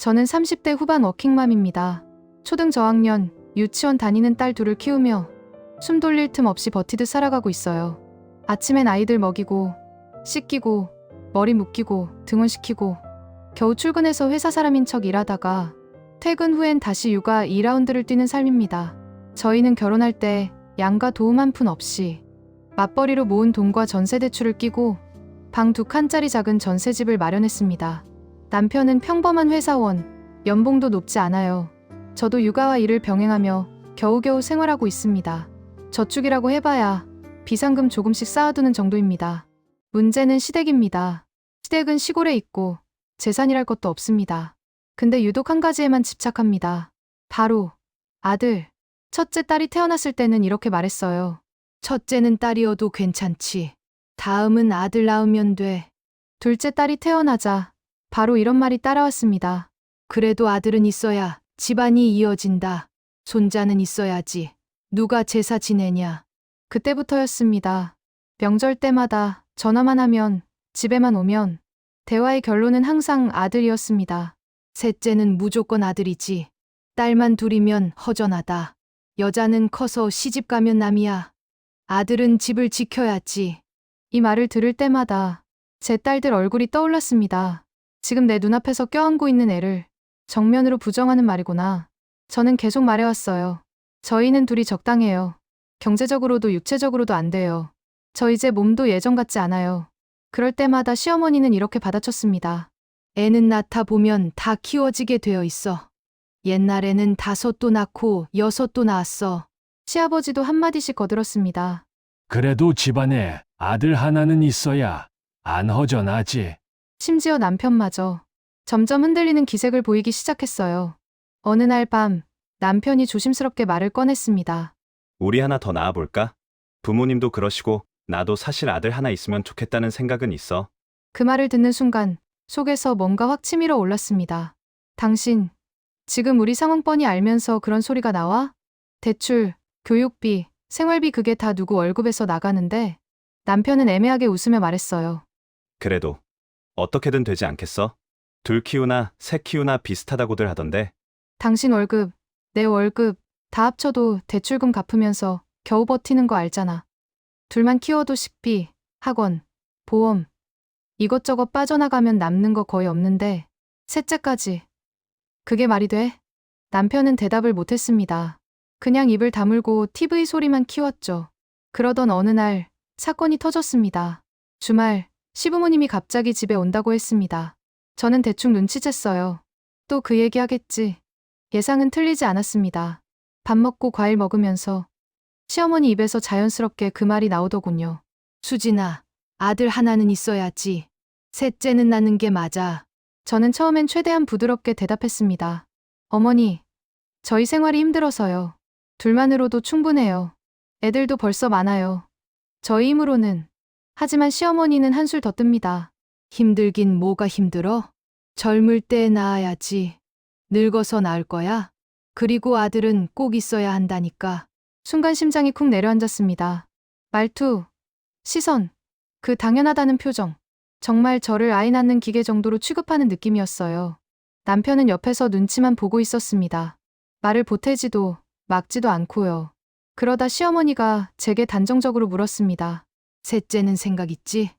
저는 30대 후반 워킹맘입니다. 초등 저학년, 유치원 다니는 딸 둘을 키우며 숨 돌릴 틈 없이 버티듯 살아가고 있어요. 아침엔 아이들 먹이고, 씻기고, 머리 묶이고, 등원시키고, 겨우 출근해서 회사 사람인 척 일하다가 퇴근 후엔 다시 육아 2라운드를 뛰는 삶입니다. 저희는 결혼할 때 양가 도움 한 푼 없이 맞벌이로 모은 돈과 전세 대출을 끼고 방 2칸짜리 작은 전세집을 마련했습니다. 남편은 평범한 회사원, 연봉도 높지 않아요. 저도 육아와 일을 병행하며 겨우겨우 생활하고 있습니다. 저축이라고 해봐야 비상금 조금씩 쌓아두는 정도입니다. 문제는 시댁입니다. 시댁은 시골에 있고 재산이랄 것도 없습니다. 근데 유독 한 가지에만 집착합니다. 바로 아들. 첫째 딸이 태어났을 때는 이렇게 말했어요. 첫째는 딸이어도 괜찮지. 다음은 아들 낳으면 돼. 둘째 딸이 태어나자 바로 이런 말이 따라왔습니다. 그래도 아들은 있어야 집안이 이어진다. 손자는 있어야지. 누가 제사 지내냐. 그때부터였습니다. 명절 때마다 전화만 하면, 집에만 오면 대화의 결론은 항상 아들이었습니다. 셋째는 무조건 아들이지. 딸만 둘이면 허전하다. 여자는 커서 시집 가면 남이야. 아들은 집을 지켜야지. 이 말을 들을 때마다 제 딸들 얼굴이 떠올랐습니다. 지금 내 눈앞에서 껴안고 있는 애를 정면으로 부정하는 말이구나. 저는 계속 말해왔어요. 저희는 둘이 적당해요. 경제적으로도 육체적으로도 안 돼요. 저 이제 몸도 예전 같지 않아요. 그럴 때마다 시어머니는 이렇게 받아쳤습니다. 애는 낳다 보면 다 키워지게 되어 있어. 옛날에는 5도 낳고 6도 낳았어. 시아버지도 한마디씩 거들었습니다. 그래도 집안에 아들 하나는 있어야 안 허전하지. 심지어 남편마저 점점 흔들리는 기색을 보이기 시작했어요. 어느 날 밤 남편이 조심스럽게 말을 꺼냈습니다. 우리 하나 더 낳아볼까? 부모님도 그러시고 나도 사실 아들 하나 있으면 좋겠다는 생각은 있어. 그 말을 듣는 순간 속에서 뭔가 확 치밀어 올랐습니다. 당신, 지금 우리 상황 뻔히 알면서 그런 소리가 나와? 대출, 교육비, 생활비 그게 다 누구 월급에서 나가는데? 남편은 애매하게 웃으며 말했어요. 그래도 어떻게든 되지 않겠어? 둘 키우나 셋 키우나 비슷하다고들 하던데. 당신 월급, 내 월급 다 합쳐도 대출금 갚으면서 겨우 버티는 거 알잖아. 둘만 키워도 식비, 학원, 보험 이것저것 빠져나가면 남는 거 거의 없는데 셋째까지. 그게 말이 돼? 남편은 대답을 못했습니다. 그냥 입을 다물고 TV 소리만 키웠죠. 그러던 어느 날 사건이 터졌습니다. 주말 시부모님이 갑자기 집에 온다고 했습니다. 저는 대충 눈치챘어요. 또 그 얘기 하겠지. 예상은 틀리지 않았습니다. 밥 먹고 과일 먹으면서 시어머니 입에서 자연스럽게 그 말이 나오더군요. 수진아, 아들 하나는 있어야지. 셋째는 낳는 게 맞아. 저는 처음엔 최대한 부드럽게 대답했습니다. 어머니, 저희 생활이 힘들어서요. 둘만으로도 충분해요. 애들도 벌써 많아요. 저희 힘으로는. 하지만 시어머니는 한술 더 뜹니다. 힘들긴 뭐가 힘들어? 젊을 때 낳아야지. 늙어서 낳을 거야? 그리고 아들은 꼭 있어야 한다니까. 순간 심장이 쿵 내려앉았습니다. 말투, 시선, 그 당연하다는 표정. 정말 저를 아이 낳는 기계 정도로 취급하는 느낌이었어요. 남편은 옆에서 눈치만 보고 있었습니다. 말을 보태지도 막지도 않고요. 그러다 시어머니가 제게 단정적으로 물었습니다. 셋째는 생각 있지?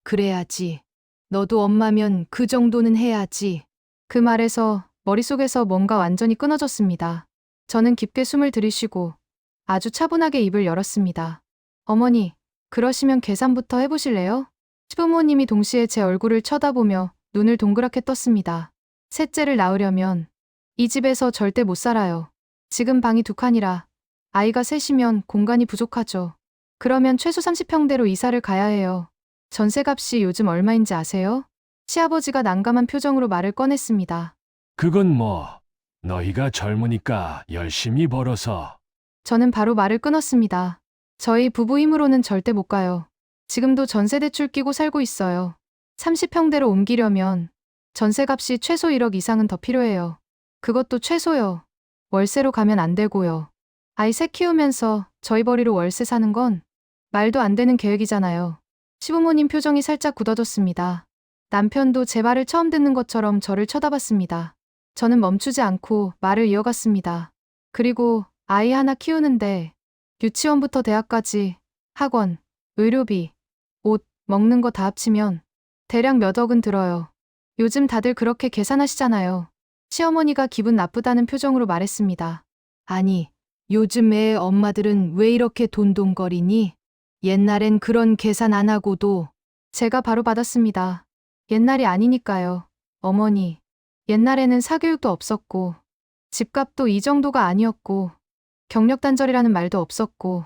그래야지. 너도 엄마면 그 정도는 해야지. 그 말에서 머릿속에서 뭔가 완전히 끊어졌습니다. 저는 깊게 숨을 들이쉬고 아주 차분하게 입을 열었습니다. 어머니, 그러시면 계산부터 해보실래요? 시부모님이 동시에 제 얼굴을 쳐다보며 눈을 동그랗게 떴습니다. 셋째를 낳으려면 이 집에서 절대 못 살아요. 지금 방이 2칸이라 아이가 셋이면 공간이 부족하죠. 그러면 최소 30평대로 이사를 가야 해요. 전세값이 요즘 얼마인지 아세요? 시아버지가 난감한 표정으로 말을 꺼냈습니다. 그건 뭐 너희가 젊으니까 열심히 벌어서. 저는 바로 말을 끊었습니다. 저희 부부 힘으로는 절대 못 가요. 지금도 전세 대출 끼고 살고 있어요. 30평대로 옮기려면 전세값이 최소 1억 이상은 더 필요해요. 그것도 최소요. 월세로 가면 안 되고요. 아이 셋 키우면서 저희 벌이로 월세 사는 건 말도 안 되는 계획이잖아요. 시부모님 표정이 살짝 굳어졌습니다. 남편도 제 말을 처음 듣는 것처럼 저를 쳐다봤습니다. 저는 멈추지 않고 말을 이어갔습니다. 그리고 아이 하나 키우는데 유치원부터 대학까지 학원, 의료비, 옷, 먹는 거 다 합치면 대략 몇 억은 들어요. 요즘 다들 그렇게 계산하시잖아요. 시어머니가 기분 나쁘다는 표정으로 말했습니다. 아니, 요즘 애 엄마들은 왜 이렇게 돈돈거리니? 옛날엔 그런 계산 안 하고도. 제가 바로 받았습니다. 옛날이 아니니까요. 어머니, 옛날에는 사교육도 없었고, 집값도 이 정도가 아니었고, 경력단절이라는 말도 없었고,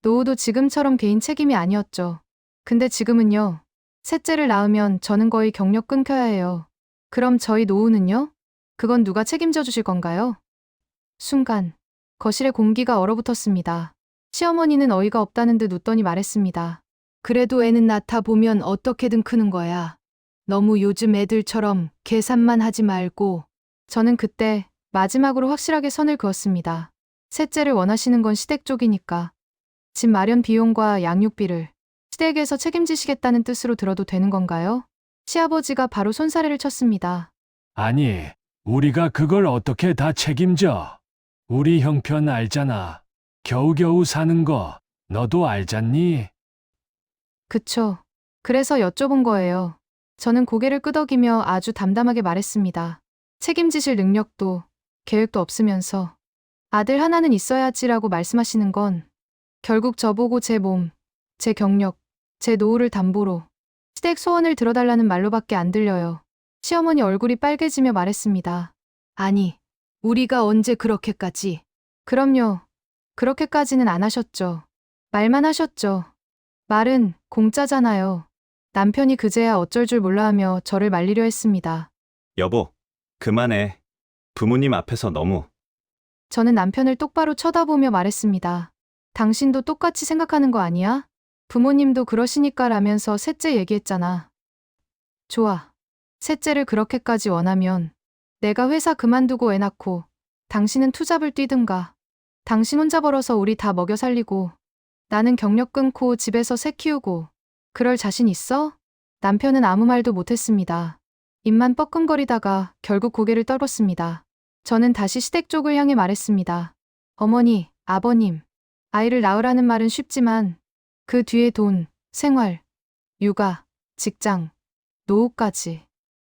노후도 지금처럼 개인 책임이 아니었죠. 근데 지금은요. 셋째를 낳으면 저는 거의 경력 끊겨야 해요. 그럼 저희 노후는요? 그건 누가 책임져 주실 건가요? 순간 거실에 공기가 얼어붙었습니다. 시어머니는 어이가 없다는 듯 웃더니 말했습니다. 그래도 애는 낳다 보면 어떻게든 크는 거야. 너무 요즘 애들처럼 계산만 하지 말고. 저는 그때 마지막으로 확실하게 선을 그었습니다. 셋째를 원하시는 건 시댁 쪽이니까. 집 마련 비용과 양육비를 시댁에서 책임지시겠다는 뜻으로 들어도 되는 건가요? 시아버지가 바로 손사래를 쳤습니다. 아니, 우리가 그걸 어떻게 다 책임져? 우리 형편 알잖아. 겨우겨우 사는 거 너도 알잖니? 그쵸. 그래서 여쭤본 거예요. 저는 고개를 끄덕이며 아주 담담하게 말했습니다. 책임지실 능력도 계획도 없으면서 아들 하나는 있어야지라고 말씀하시는 건 결국 저보고 제 몸, 제 경력, 제 노후를 담보로 시댁 소원을 들어달라는 말로밖에 안 들려요. 시어머니 얼굴이 빨개지며 말했습니다. 아니, 우리가 언제 그렇게까지. 그럼요. 그렇게까지는 안 하셨죠. 말만 하셨죠. 말은 공짜잖아요. 남편이 그제야 어쩔 줄 몰라 하며 저를 말리려 했습니다. 여보, 그만해. 부모님 앞에서 너무. 저는 남편을 똑바로 쳐다보며 말했습니다. 당신도 똑같이 생각하는 거 아니야? 부모님도 그러시니까 라면서 셋째 얘기했잖아. 좋아. 셋째를 그렇게까지 원하면 내가 회사 그만두고 애 낳고 당신은 투잡을 뛰든가. 당신 혼자 벌어서 우리 다 먹여 살리고 나는 경력 끊고 집에서 새 키우고 그럴 자신 있어? 남편은 아무 말도 못했습니다. 입만 뻐끔거리다가 결국 고개를 떨궜습니다. 저는 다시 시댁 쪽을 향해 말했습니다. 어머니, 아버님, 아이를 낳으라는 말은 쉽지만 그 뒤에 돈, 생활, 육아, 직장, 노후까지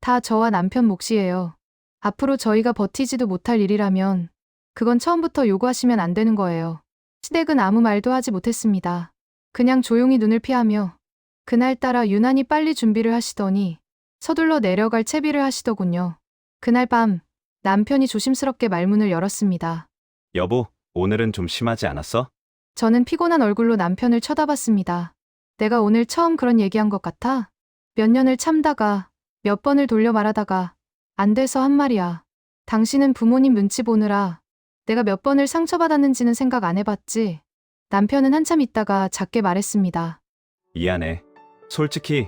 다 저와 남편 몫이에요. 앞으로 저희가 버티지도 못할 일이라면 그건 처음부터 요구하시면 안 되는 거예요. 시댁은 아무 말도 하지 못했습니다. 그냥 조용히 눈을 피하며 그날따라 유난히 빨리 준비를 하시더니 서둘러 내려갈 채비를 하시더군요. 그날 밤 남편이 조심스럽게 말문을 열었습니다. 여보, 오늘은 좀 심하지 않았어? 저는 피곤한 얼굴로 남편을 쳐다봤습니다. 내가 오늘 처음 그런 얘기한 것 같아? 몇 년을 참다가 몇 번을 돌려 말하다가 안 돼서 한 말이야. 당신은 부모님 눈치 보느라 내가 몇 번을 상처받았는지는 생각 안 해봤지? 남편은 한참 있다가 작게 말했습니다. 미안해. 솔직히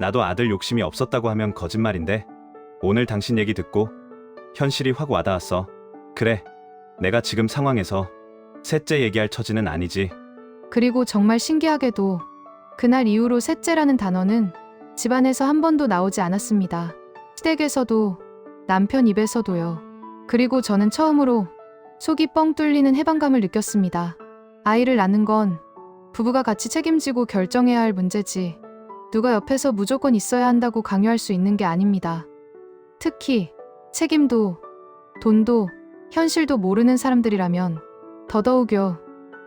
나도 아들 욕심이 없었다고 하면 거짓말인데 오늘 당신 얘기 듣고 현실이 확 와닿았어. 그래, 내가 지금 상황에서 셋째 얘기할 처지는 아니지. 그리고 정말 신기하게도 그날 이후로 셋째라는 단어는 집안에서 한 번도 나오지 않았습니다. 시댁에서도 남편 입에서도요. 그리고 저는 처음으로 속이 뻥 뚫리는 해방감을 느꼈습니다. 아이를 낳는 건 부부가 같이 책임지고 결정해야 할 문제지 누가 옆에서 무조건 있어야 한다고 강요할 수 있는 게 아닙니다. 특히 책임도 돈도 현실도 모르는 사람들이라면 더더욱요.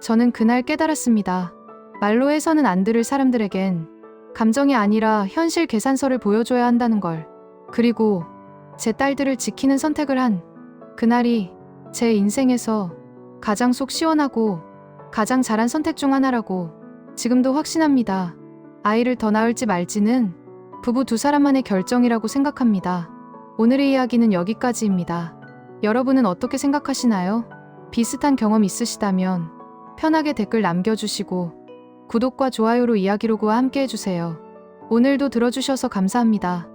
저는 그날 깨달았습니다. 말로 해서는 안 들을 사람들에겐 감정이 아니라 현실 계산서를 보여줘야 한다는 걸. 그리고 제 딸들을 지키는 선택을 한 그날이 제 인생에서 가장 속 시원하고 가장 잘한 선택 중 하나라고 지금도 확신합니다. 아이를 더 낳을지 말지는 부부 두 사람만의 결정이라고 생각합니다. 오늘의 이야기는 여기까지입니다. 여러분은 어떻게 생각하시나요? 비슷한 경험 있으시다면 편하게 댓글 남겨주시고 구독과 좋아요로 이야기로그와 함께 해주세요. 오늘도 들어주셔서 감사합니다.